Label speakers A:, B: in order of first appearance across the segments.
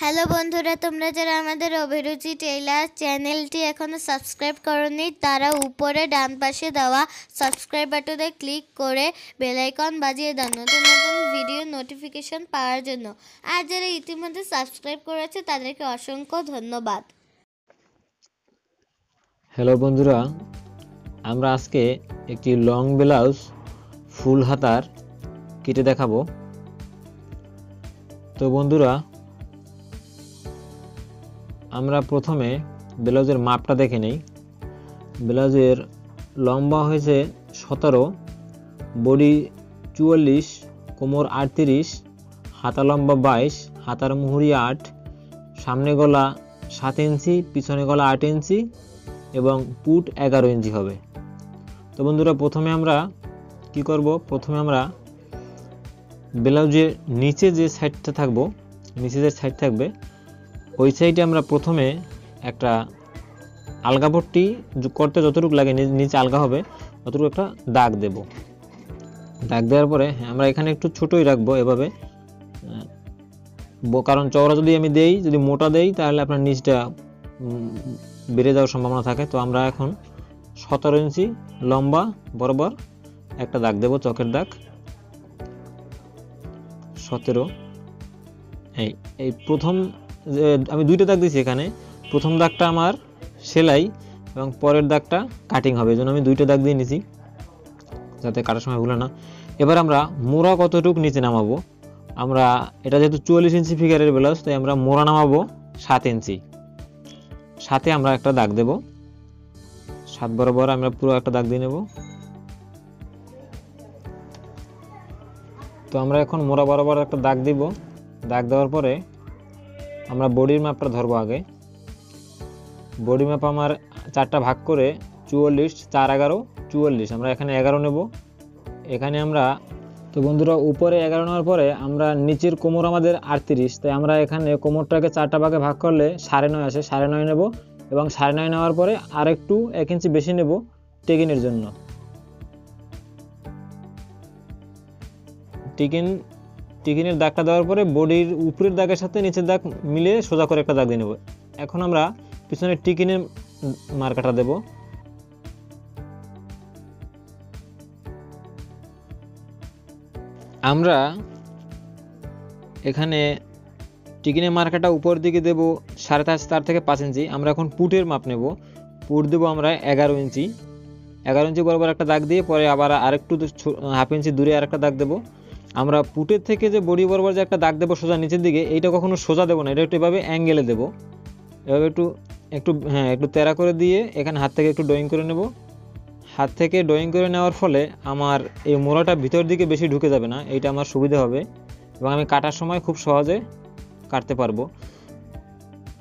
A: Hello বন্ধুরা, তোমরা যারা আমাদের অভিরুচি টেইলার চ্যানেলটি এখনও সাবস্ক্রাইব করোনি তারা উপরে ডান পাশে দেওয়া সাবস্ক্রাইব বাটনে ক্লিক করে বেল আইকন বাজিয়ে দাও নতুন নতুন ভিডিও নোটিফিকেশন পাওয়ার জন্য। আর যারা ইতিমধ্যে সাবস্ক্রাইব করেছে তাদেরকে অসংখ্য ধন্যবাদ।
B: হ্যালো বন্ধুরা, আমরা আজকে একটি লং ব্লাউজ ফুল হাতার কেটে দেখাবো। তো বন্ধুরা, আমরা প্রথমে ব্লাউজের মাপটা দেখে নেই। ব্লাউজের লম্বা হয়েছে 17, বডি 44, কোমর 38, হাতা লম্বা 22, হাতার মুহুরি 8, সামনে গলা 7 ইঞ্চি, পিছনে গলা 8 ইঞ্চি এবং পুট 11 ইঞ্চি হবে। তো বন্ধুরা, প্রথমে আমরা কি করব? প্রথমে আমরা ব্লাউজের নিচে যে সাইডটা থাকবো, নিচে যে সাইড থাকবে ওই সাইডে আমরা প্রথমে একটা আলগা পট্টি করতে যতটুকু লাগে নিচে আলগা হবে ততটুকু একটা দাগ দেব। দাগ দেওয়ার পরে আমরা এখানে একটু ছোটই রাখবো এভাবে, কারণ চওড়া যদি আমি দেই, যদি মোটা দেই তাহলে আপনার নিচটা বেড়ে যাওয়ার সম্ভাবনা থাকে। তো আমরা এখন 17 ইঞ্চি লম্বা বরাবর একটা দাগ দেব, চকের দাগ 17। এই প্রথম আমি দুইটা দাগ দিয়েছি এখানে। প্রথম দাগটা আমার সেলাই এবং পরের দাগটা কাটিং হবে, এই জন্য আমি দুইটা দাগ দিয়ে নিয়েছি যাতে কাটার সময় ভুলে না। এবার আমরা মোড়া কতটুকু নিচে নামাবো, আমরা এটা যেহেতু 44 ইঞ্চি ফিগারের ব্লাউজ তাই আমরা মোড়া নামাবো 7 ইঞ্চি। 7-এ আমরা একটা দাগ দেব, 7 বরাবর আমরা পুরো একটা দাগ দিয়ে নেব। তো আমরা এখন মোড়া বরাবর একটা দাগ দিব। দাগ দেওয়ার পরে আমরা বডির মাপটা ধরবো আগে। বডি মাপ আমার 4টা ভাগ করে 44, 4, 11, 44, আমরা এখানে 11 নেব। এখানে আমরা, তো বন্ধুরা, উপরে 11 নেওয়ার পরে আমরা নিচের কোমর আমাদের 38, তাই আমরা এখানে কোমরটাকে 4টা ভাগে ভাগ করলে 9.5 আসে, 9.5 নেব এবং 9.5 নেওয়ার পরে আরেকটু 1 ইঞ্চি বেশি নেব টেকিনের জন্য। টিকিনের দাগটা দেওয়ার পরে বডির উপরের দাগের সাথে নিচের দাগ মিলে সোজা করে একটা দাগ দিয়ে নেব। এখন আমরা পিছনে টিকিনের মার্কাটা দেব। আমরা এখানে টিকিনের মার্কাটা উপর দিকে দেব 4.5 থেকে 5 ইঞ্চি। আমরা এখন পুটের মাপ নেব। পুট দেবো আমরা 11 ইঞ্চি। 11 ইঞ্চি বরাবর একটা দাগ দিয়ে পরে আবার আরেকটু হাফ ইঞ্চি দূরে আরেকটা দাগ দেব। আমরা পুটের থেকে যে বডি বরাবর যে একটা দাগ দেবো সোজা নিচের দিকে, এইটা কখনো সোজা দেবো না, এটা একটু এভাবে অ্যাঙ্গেলে দেবো। এভাবে একটু তেরা করে দিয়ে এখানে হাত থেকে একটু ড্রয়িং করে নেব। হাত থেকে ড্রয়িং করে নেওয়ার ফলে আমার এই মোড়াটা ভিতর দিকে বেশি ঢুকে যাবে না, এইটা আমার সুবিধা হবে এবং আমি কাটার সময় খুব সহজে কাটতে পারবো।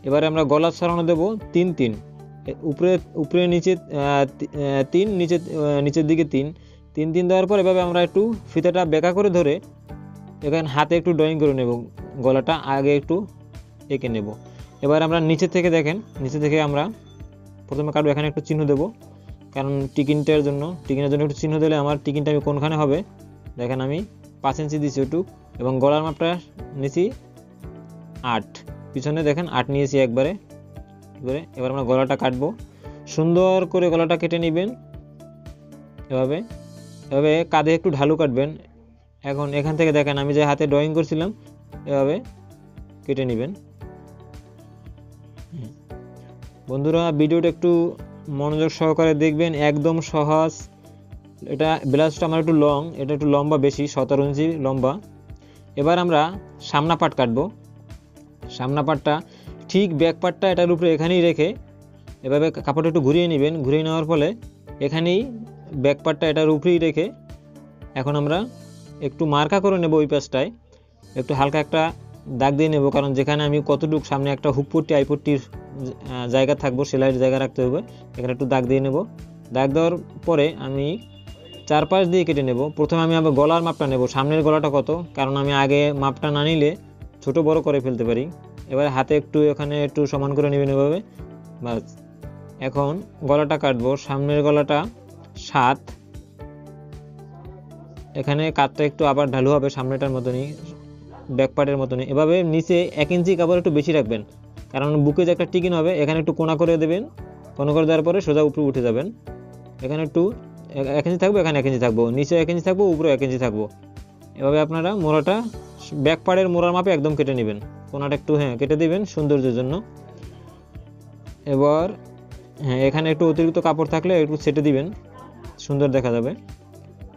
B: এবারে আমরা গলা ছড়ানো দেব 3-3, উপরে নিচে 3, নিচের দিকে 3 দেওয়ার পর এভাবে আমরা একটু ফিতাটা বেঁকা করে ধরে এখানে হাতে একটু ড্রয়িং করে নেব, গলাটা আগে একটু এঁকে নেব। এবার আমরা নিচে থেকে দেখেন, নিচে থেকে আমরা প্রথমে কাটবো, এখানে একটু চিহ্ন দেব, কারণ টিকিনের জন্য একটু চিহ্ন দিলে আমার টিকিনটা আমি কোনখানে হবে। দেখেন আমি 5 ইঞ্চি দিয়েছি একটু এবং গলার মাপটা নিয়েছি 8, পিছনে দেখেন 8 নিয়েছি একবারে। এবার আমরা গলাটা কাটবো, সুন্দর করে গলাটা কেটে নেবেন এভাবে কাঁধে একটু ঢালু কাটবেন। এখন এখান থেকে দেখেন আমি যে হাতে ড্রয়িং করছিলাম এভাবে কেটে নেবেন। বন্ধুরা, ভিডিওটা একটু মনোযোগ সহকারে দেখবেন, একদম সহজ। এটা ব্লাউজটা আমার একটু লং, এটা একটু লম্বা বেশি, 17 ইঞ্চি লম্বা। এবার আমরা সামনা পাট কাটবো। সামনা পাটটা ঠিক ব্যাক পাটটা এটার উপরে এখানেই রেখে এভাবে কাপড়টা একটু ঘুরিয়ে নেবেন। ঘুরিয়ে নেওয়ার ফলে এখানেই ব্যাক পাটটা এটার উপরেই রেখে এখন আমরা একটু মার্কা করে নেব। ওই পাশটায় একটু হালকা একটা দাগ দিয়ে নেব, কারণ যেখানে আমি কতটুকু সামনে একটা হুক পট্টি আইপট্টির জায়গা থাকবো, সেলাইয়ের জায়গা রাখতে হবে, এখানে একটু দাগ দিয়ে নেব। দাগ দেওয়ার পরে আমি 4 পাশ দিয়ে কেটে নেব। প্রথমে আমি আবার গলার মাপটা নেব, সামনের গলাটা কত, কারণ আমি আগে মাপটা না নিলে ছোট বড় করে ফেলতে পারি। এবার হাতে একটু এখানে একটু সমান করে নেবেন এভাবে, বাস। এখন গলাটা কাটবো, সামনের গলাটা 7, এখানে কাটটা একটু আবার ঢালু হবে সামনেটার মতনই ব্যাক পার্টের মতনই। এভাবে নিচে 1 ইঞ্চি কাপড় একটু বেশি রাখবেন, কারণ বুকে যে একটা টিকিন হবে এখানে একটু কোনা করে দেবেন। কোনা করে দেওয়ার পরে সোজা উপরে উঠে যাবেন। এখানে একটু 1 ইঞ্চি থাকবে, এখানে 1 ইঞ্চি থাকবো, নিচে 1 ইঞ্চি থাকবো, উপরে 1 ইঞ্চি থাকবো। এভাবে আপনারা মোড়াটা ব্যাক পার্টের মোড়ার মাপে একদম কেটে নেবেন। কোনাটা একটু কেটে দিবেন সৌন্দর্যের জন্য। এবার এখানে একটু অতিরিক্ত কাপড় থাকলে একটু ছেটে দিবেন, সুন্দর দেখা যাবে।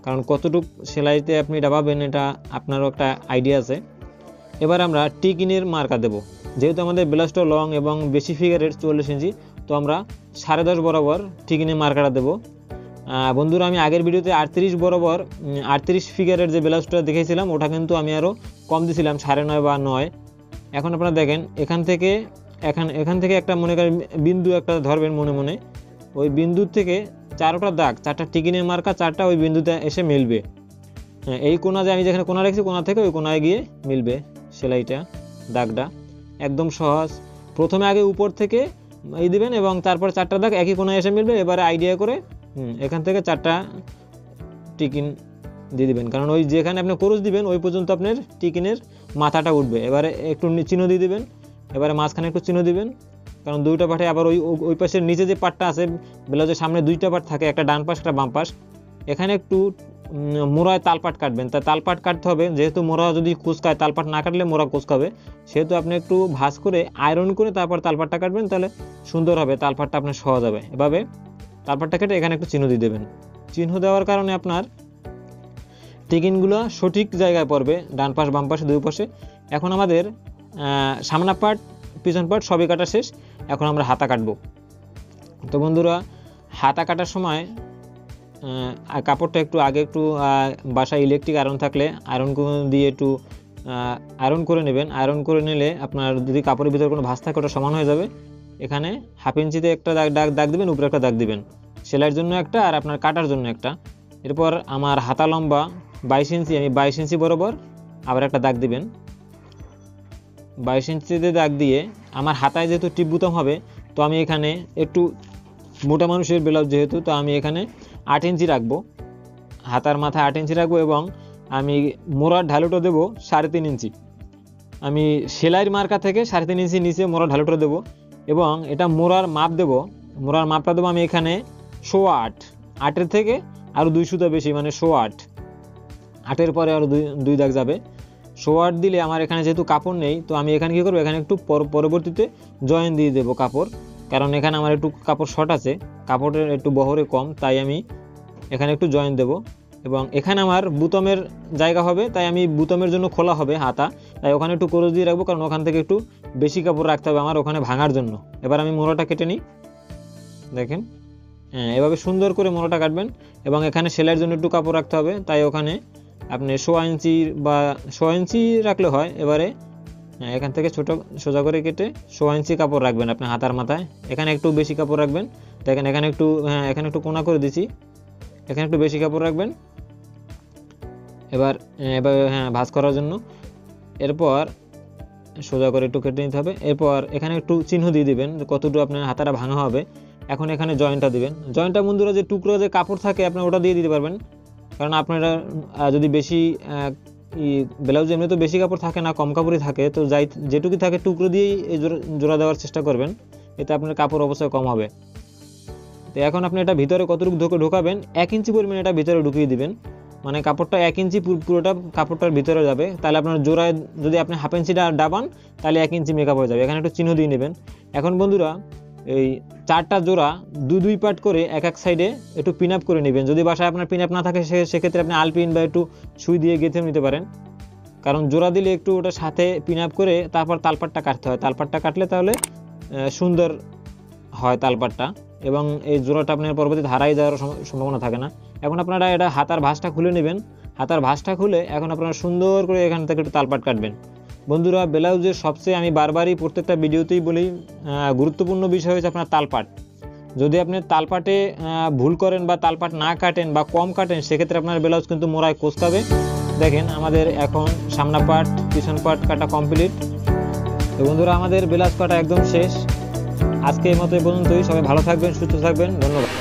B: কারণ কতটুক সেলাইতে আপনি ডাবাবেন এটা আপনারও একটা আইডিয়া আছে। এবার আমরা টিকিনের মার্কা দেব। যেহেতু আমাদের ব্লাউজটা লং এবং বেশি ফিগারের 44 ইঞ্চি, তো আমরা 10.5 বরাবর টিকিনের মার্কাটা দেব। বন্ধুরা, আমি আগের ভিডিওতে 38 বরাবর 38 ফিগারের যে ব্লাউজটা দেখেছিলাম ওটা কিন্তু আমি আরও কম দিয়েছিলাম, 9.5 বা 9। এখন আপনারা দেখেন এখান থেকে একটা মনে করেন বিন্দু একটা ধরবেন মনে মনে, ওই বিন্দুর থেকে 4টা দাগ, 4টা টিকিনের মার্কা 4টা ওই বিন্দুতে এসে মিলবে। এই কোনা যে আমি যেখানে কোনা রেখেছি কোনা থেকে ওই কোনায় গিয়ে মিলবে সেলাইটা, দাগটা একদম সহজ। প্রথমে আগে উপর থেকে এই দিবেন এবং তারপর 4টা দাগ একই কোনায় এসে মিলবে। এবারে আইডিয়া করে এখান থেকে 4টা টিকিন দিয়ে দিবেন, কারণ ওই যেখানে আপনি ক্রস দিবেন ওই পর্যন্ত আপনার টিকিনের মাথাটা উঠবে। এবারে একটু চিহ্ন দিয়ে দিবেন, এবারে মাঝখানে একটু চিহ্ন দিবেন, কারণ দুইটা পাটে আবার ওই পাশের নিচে যে পাটটা আছে ব্লাউজের সামনে 2টা পাট থাকে, একটা ডান পাশ একটা বাম পাশ। এখানে একটু মোড়ায় তালপাট কাটবেন, তাই তালপাট কাটতে হবে। যেহেতু মোড়া যদি কুচকায়, তালপাট না কাটলে মোড়া কুচকাবে, সেহেতু আপনি একটু ভাঁজ করে আয়রন করে তারপর তালপাটটা কাটবেন, তাহলে সুন্দর হবে, তালপাটটা আপনার সহজ হবে। এভাবে তালপাটটা কেটে এখানে একটু চিহ্ন দিয়ে দেবেন। চিহ্ন দেওয়ার কারণে আপনার টিকিনগুলো সঠিক জায়গায় পড়বে, ডান পাশ বাম পাশে দুই পাশে। এখন আমাদের সামনা পাট পিছন পাট সবই কাটা শেষ। এখন আমরা হাতা কাটবো। তো বন্ধুরা, হাতা কাটার সময় কাপড়টা একটু আগে একটু বাসায় ইলেকট্রিক আয়রন থাকলে আয়রন দিয়ে একটু আয়রন করে নেবেন। আয়রন করে নিলে আপনার যদি কাপড়ের ভিতরে কোনো ভাঁজ থাকে ওটা সমান হয়ে যাবে। এখানে 1/2 ইঞ্চিতে একটা দাগ দিবেন, উপরে একটা দাগ দিবেন, সেলাইয়ের জন্য একটা আর আপনার কাটার জন্য একটা। এরপর আমার হাতা লম্বা 22 ইঞ্চি, আমি 22 ইঞ্চি বরাবর আবার একটা দাগ দিবেন। 22 ইঞ্চিতে দাগ দিয়ে আমার হাতায় যেহেতু টিপ বুতাম হবে, তো আমি এখানে একটু মোটা মানুষের ব্লাউজ যেহেতু, তো আমি এখানে 8 ইঞ্চি রাখবো, হাতার মাথায় 8 ইঞ্চি রাখবো এবং আমি মোড়ার ঢালুটা দেবো 3.5 ইঞ্চি। আমি সেলাইয়ের মার্কা থেকে 3.5 ইঞ্চি নিচে মোড়ার ঢালুটা দেবো এবং এটা মোড়ার মাপ দেবো। মোড়ার মাপটা দেবো আমি এখানে 8.25, 8-এর থেকে আরও 2 সুতা বেশি, মানে 8.25। 8-এর পরে আরও দুই দাগ যাবে। 8.25 দিলে আমার এখানে যেহেতু কাপড় নেই, তো আমি এখানে কী করবো, এখানে একটু পরবর্তীতে জয়েন দিয়ে দেবো কাপড়, কারণ এখানে আমার একটু কাপড় শর্ট আছে, কাপড়ের একটু বহরে কম, তাই আমি এখানে একটু জয়েন দেব। এবং এখানে আমার বুতামের জায়গা হবে, তাই আমি বুতামের জন্য খোলা হবে হাতা, তাই ওখানে একটু ক্রস দিয়ে রাখবো, কারণ ওখান থেকে একটু বেশি কাপড় রাখতে হবে আমার ওখানে ভাঙার জন্য। এবার আমি মোড়াটা কেটে নিই, দেখেন এভাবে সুন্দর করে মোড়াটা কাটবেন। এবং এখানে সেলাইয়ের জন্য একটু কাপড় রাখতে হবে, তাই ওখানে আপনি 1.25 ইঞ্চি বা 1.25 ইঞ্চি রাখলে হয়। এবারে এখান থেকে ছোটো সোজা করে কেটে 1.25 ইঞ্চি কাপড় রাখবেন আপনি হাতার মাথায়। এখানে একটু বেশি কাপড় রাখবেন, দেখেন এখানে একটু কোনা করে দিছি, এখানে একটু বেশি কাপড় রাখবেন এবার ভাঁজ করার জন্য। এরপর সোজা করে একটু কেটে নিতে হবে। এরপর এখানে একটু চিহ্ন দিয়ে দিবেন কতটুকু আপনার হাতাটা ভাঙা হবে। এখন এখানে জয়েন্টটা দিবেন। জয়েন্টটা বন্ধুরা যে টুকরো যে কাপড় থাকে আপনি ওটা দিয়ে দিতে পারবেন, কারণ আপনারা যদি বেশি ব্লাউজ এমনি তো বেশি কাপড় থাকে না, কম কাপড়ই থাকে, তো যেটুকু থাকে টুকরো দিয়েই এই জোড়া দেওয়ার চেষ্টা করবেন, এতে আপনার কাপড় অবশ্যই কম হবে। তো এখন আপনি এটা ভিতরে কতটুকু ঢোকাবেন, 1 ইঞ্চি পরিমাণ এটা ভিতরে ঢুকিয়ে দিবেন, মানে কাপড়টা 1 ইঞ্চি পুরোটা কাপড়টার ভিতরে যাবে। তাহলে আপনার জোড়ায় যদি আপনি 1/2 ইঞ্চিটা ডাবান তাহলে 1 ইঞ্চি মেকআপ হয়ে যাবে। এখানে একটু চিহ্ন দিয়ে নেবেন। এখন বন্ধুরা এই 4টা জোড়া দুই পার্ট করে এক সাইডে একটু পিন আপ করে নেবেন। যদি বাসায় আপনার পিন আপ না থাকে সেক্ষেত্রে আপনি আলপিন বা একটু সুই দিয়ে গেঁথে নিতে পারেন, কারণ জোড়া দিলে একটু ওটার সাথে পিন আপ করে তারপর তালপাটটা কাটতে হয়। তালপাটটা কাটলে তাহলে সুন্দর হয় তালপাটটা, এবং এই জোড়াটা আপনার পরবর্তীতে হারাই যাওয়ার সম্ভাবনা থাকে না। এখন আপনারা এটা হাতার ভাঁজটা খুলে নেবেন। হাতার ভাঁজটা খুলে এখন আপনারা সুন্দর করে এখান থেকে একটু তালপাট কাটবেন। বন্ধুরা, ব্লাউজের সবচেয়ে আমি বারবারই প্রত্যেকটা ভিডিওতেই বলি গুরুত্বপূর্ণ বিষয় হচ্ছে আপনার তালপাট। যদি আপনি তালপাটে ভুল করেন বা তালপাট না কাটেন বা কম কাটেন, সেক্ষেত্রে আপনার ব্লাউজ কিন্তু মোড়ায় কোঁচকাবে। দেখেন আমাদের এখন সামনা পাট পিছন পাট কাটা কমপ্লিট। তো বন্ধুরা, আমাদের ব্লাউজ কাটা একদম শেষ। আজকে এই মতো পর্যন্তই। সবাই ভালো থাকবেন, সুস্থ থাকবেন, ধন্যবাদ।